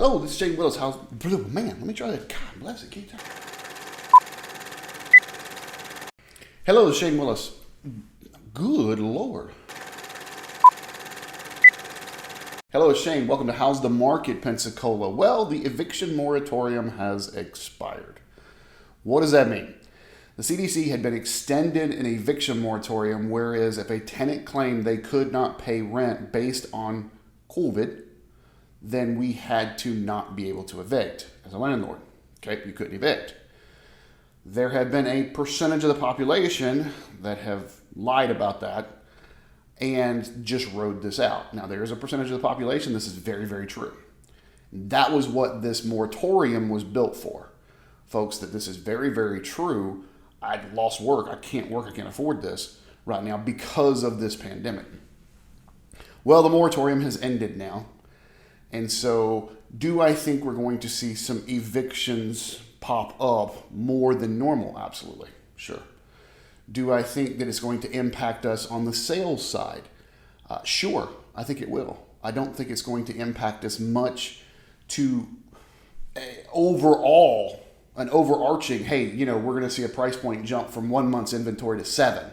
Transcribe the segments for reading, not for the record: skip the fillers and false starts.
Hello, this is Shane Willis. How's man? Let me try that. God bless it. Keep talking. Hello, this is Shane Willis. Good Lord. Hello, it's Shane. Welcome to How's the Market, Pensacola. Well, the eviction moratorium has expired. What does that mean? The CDC had been extended an eviction moratorium, whereas if a tenant claimed they could not pay rent based on COVID, then we had to not be able to evict as a landlord. Okay, you couldn't evict. There had been a percentage of the population that have lied about that and just rode this out. Now, there is a percentage of the population, this is very, very true. That was what this moratorium was built for. Folks, that this is very, very true. I lost work, I can't work, I can't afford this right now because of this pandemic. Well, the moratorium has ended now. And so, do I think we're going to see some evictions pop up more than normal? Absolutely, sure. Do I think that it's going to impact us on the sales side? Sure, I think it will. I don't think it's going to impact us much to overall, an overarching, hey, we're going to see a price point jump from 1 month's inventory to 7.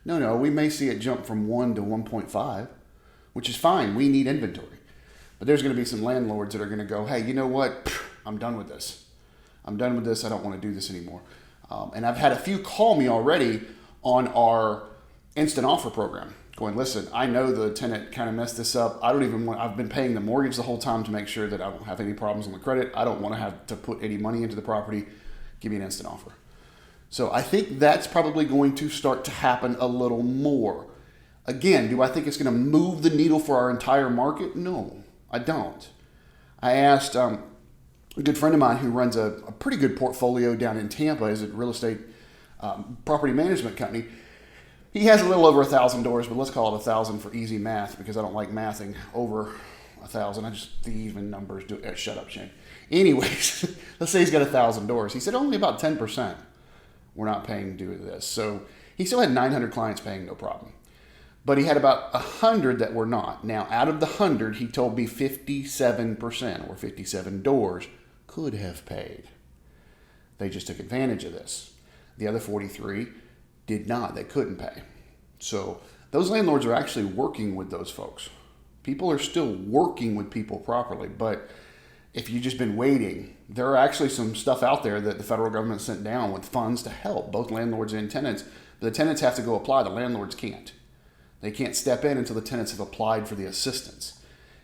No, we may see it jump from 1 to 1.5, which is fine. We need inventory. But there's going to be some landlords that are going to go, hey, you know what? I'm done with this. I don't want to do this anymore. And I've had a few call me already on our instant offer program going, listen, I know the tenant kind of messed this up. I've been paying the mortgage the whole time to make sure that I don't have any problems on the credit. I don't want to have to put any money into the property. Give me an instant offer. So I think that's probably going to start to happen a little more. Again, do I think it's going to move the needle for our entire market? No, I don't. I asked a good friend of mine who runs a pretty good portfolio down in Tampa as a real estate property management company. He has a little over 1,000 doors, but let's call it 1,000 for easy math because I don't like mathing over 1,000. the even numbers do. Shut up, Shane. Anyways, let's say he's got 1,000 doors. He said only about 10% were not paying due to this. So he still had 900 clients paying, no problem. But he had about 100 that were not. Now, out of the 100, he told me 57% or 57 doors could have paid. They just took advantage of this. The other 43 did not. They couldn't pay. So those landlords are actually working with those folks. People are still working with people properly. But if you've just been waiting, there are actually some stuff out there that the federal government sent down with funds to help both landlords and tenants. But the tenants have to go apply. The landlords can't. They can't step in until the tenants have applied for the assistance.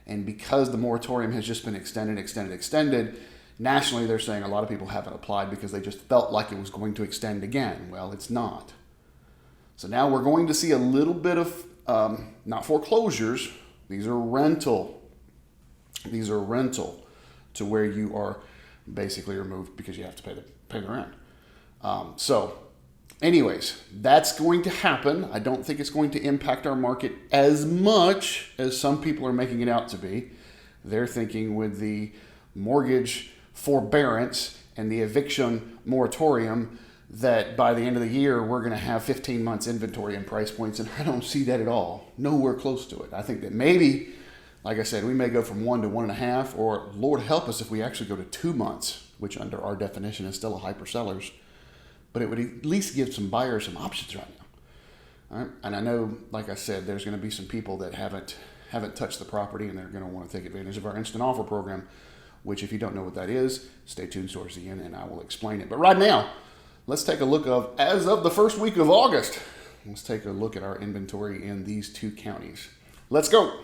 And because the moratorium has just been extended, nationally they're saying a lot of people haven't applied because they just felt like it was going to extend again. Well, it's not. So now we're going to see a little bit of, not foreclosures, these are rental. These are rental to where you are basically removed because you have to pay the rent. Anyways, that's going to happen. I don't think it's going to impact our market as much as some people are making it out to be. They're thinking with the mortgage forbearance and the eviction moratorium that by the end of the year, we're going to have 15 months inventory and price points, and I don't see that at all. Nowhere close to it. I think that maybe, like I said, we may go from 1 to 1.5, or Lord help us if we actually go to 2 months, which under our definition is still a hyper sellers. But it would at least give some buyers some options right now. All right? And I know, like I said, there's going to be some people that haven't touched the property and they're going to want to take advantage of our instant offer program, which if you don't know what that is, stay tuned towards the end and I will explain it. But right now, let's take a look as of the first week of August, let's take a look at our inventory in these 2 counties. Let's go.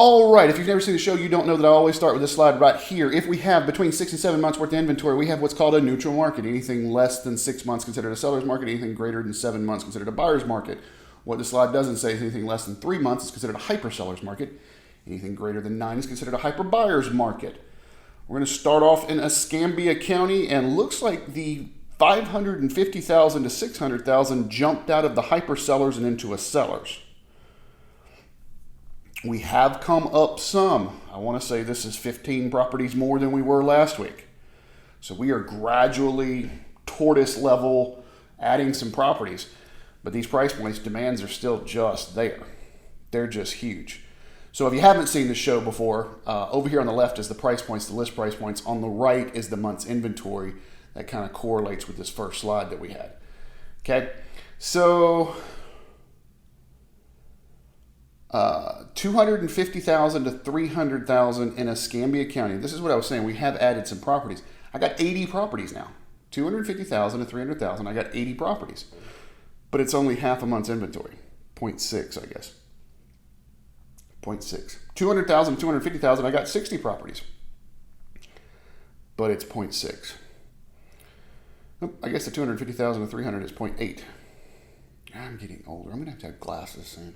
All right, if you've never seen the show, you don't know that I always start with this slide right here. If we have between 6 and 7 months worth of inventory, we have what's called a neutral market. Anything less than 6 months considered a seller's market, anything greater than 7 months considered a buyer's market. What the slide doesn't say is anything less than 3 months is considered a hyper seller's market. Anything greater than 9 is considered a hyper buyer's market. We're going to start off in Escambia County, and looks like the 550,000 to 600,000 jumped out of the hyper sellers and into a sellers. We have come up some. I want to say this is 15 properties more than we were last week. So we are gradually tortoise level adding some properties. But these price points, demands are still just there. They're just huge. So if you haven't seen the show before, over here on the left is the price points, the list price points. On the right is the month's inventory. That kind of correlates with this first slide that we had. Okay, so 250,000 to 300,000 in Escambia County. This is what I was saying. We have added some properties. I got 80 properties now. 250,000 to 300,000. I got 80 properties, but it's only half a month's inventory. 0.6, I guess. 0.6. 200,000 to 250,000. I got 60 properties, but it's 0.6. I guess the 250,000 to 300 is 0.8. I'm getting older. I'm going to have glasses soon.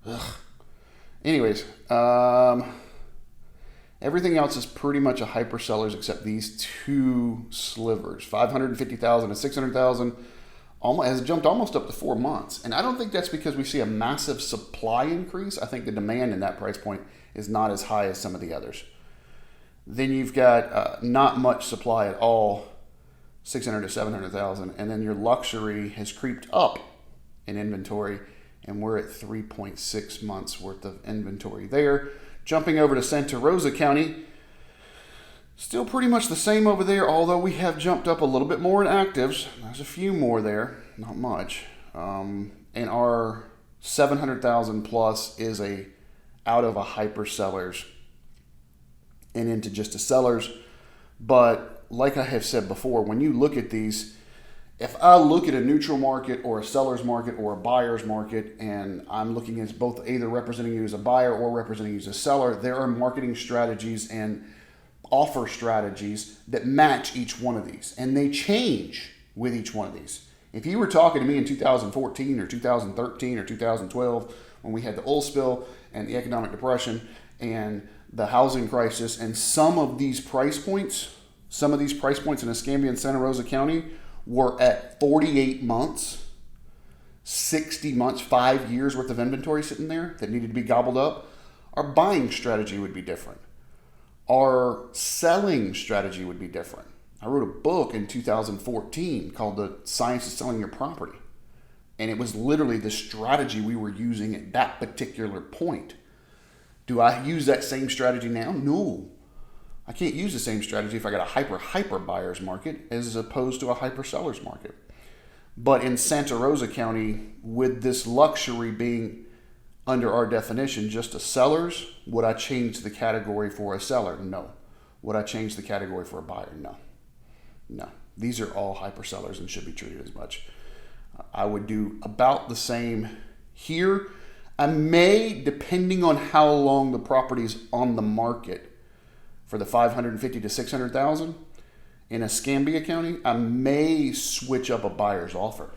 Ugh. Anyways, everything else is pretty much a hyper sellers except these two slivers. 550,000 to 600,000 has jumped almost up to 4 months. And I don't think that's because we see a massive supply increase. I think the demand in that price point is not as high as some of the others. Then you've got not much supply at all, 600 to 700,000, and then your luxury has creeped up in inventory, and we're at 3.6 months worth of inventory there. Jumping over to Santa Rosa County, still pretty much the same over there, although we have jumped up a little bit more in actives. There's a few more there, not much. And our 700,000 plus is out of a hyper sellers and into just a sellers. But like I have said before, when you look at these, if I look at a neutral market or a seller's market or a buyer's market, and I'm looking at both either representing you as a buyer or representing you as a seller, there are marketing strategies and offer strategies that match each one of these. And they change with each one of these. If you were talking to me in 2014 or 2013 or 2012, when we had the oil spill and the economic depression and the housing crisis, and some of these price points in Escambia and Santa Rosa County were at 48 months, 60 months, 5 years worth of inventory sitting there that needed to be gobbled up, our buying strategy would be different. Our selling strategy would be different. I wrote a book in 2014 called The Science of Selling Your Property. And it was literally the strategy we were using at that particular point. Do I use that same strategy now? No. I can't use the same strategy if I got a hyper buyer's market as opposed to a hyper seller's market. But in Santa Rosa County, with this luxury being under our definition just a seller's, would I change the category for a seller? No. Would I change the category for a buyer? No. No. These are all hyper sellers and should be treated as much. I would do about the same here. I may, depending on how long the property's on the market, for the 550 to 600,000 in Escambia County, I may switch up a buyer's offer.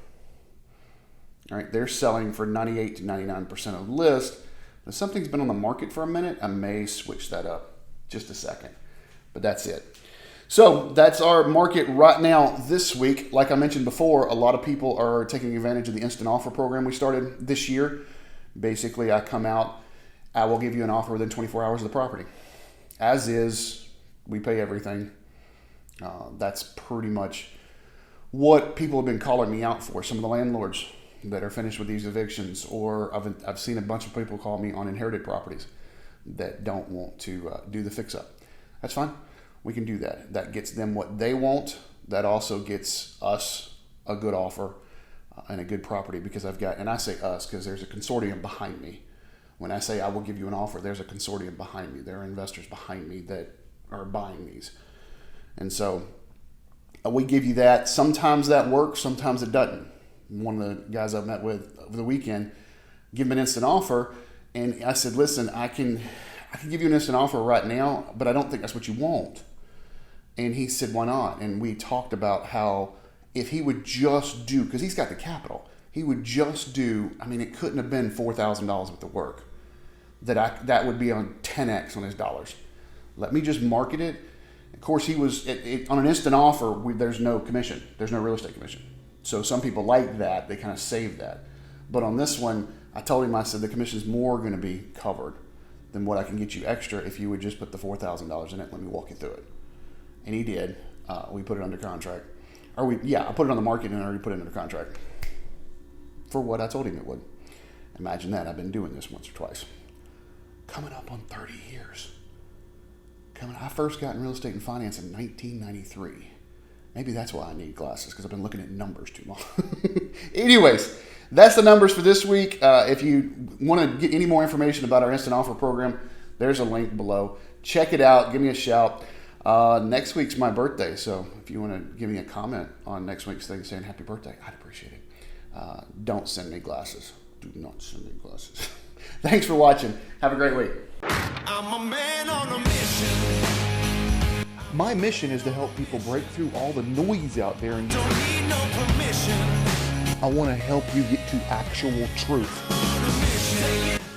All right, they're selling for 98 to 99% of the list. If something's been on the market for a minute, I may switch that up. Just a second, but that's it. So that's our market right now this week. Like I mentioned before, a lot of people are taking advantage of the instant offer program we started this year. Basically, I come out, I will give you an offer within 24 hours of the property. As is, we pay everything. That's pretty much what people have been calling me out for. Some of the landlords that are finished with these evictions, or I've seen a bunch of people call me on inherited properties that don't want to do the fix-up. That's fine. We can do that. That gets them what they want. That also gets us a good offer and a good property, because I've got, and I say us because there's a consortium behind me. When I say I will give you an offer, there's a consortium behind me. There are investors behind me that are buying these. And so we give you that. Sometimes that works, sometimes it doesn't. One of the guys I've met with over the weekend, give him an instant offer, and I said, listen, I can give you an instant offer right now, but I don't think that's what you want. And he said, why not? And we talked about how if he would just do, because he's got the capital, he would just do, I mean, it couldn't have been $4,000 worth of work. that would be on 10x on his dollars. Let me just market it. Of course, he was on an instant offer. There's no commission. There's no real estate commission. So some people like that. They kind of save that. But on this one, I told him, I said, the commission's more going to be covered than what I can get you extra if you would just put the $4,000 in it. Let me walk you through it. And he did. We put it under contract. I put it on the market and I already put it under contract for what I told him it would. Imagine that. I've been doing this once or twice. Coming up on 30 years. I first got in real estate and finance in 1993. Maybe that's why I need glasses, because I've been looking at numbers too long. Anyways, that's the numbers for this week. If you want to get any more information about our instant offer program, there's a link below. Check it out. Give me a shout. Next week's my birthday, so if you want to give me a comment on next week's thing saying happy birthday, I'd appreciate it. Don't send me glasses. Do not send me glasses. Thanks for watching. Have a great week. I'm a man on a mission. My mission is to help people break through all the noise out there and don't need no permission. I want to help you get to actual truth.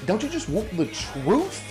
Don't you just want the truth?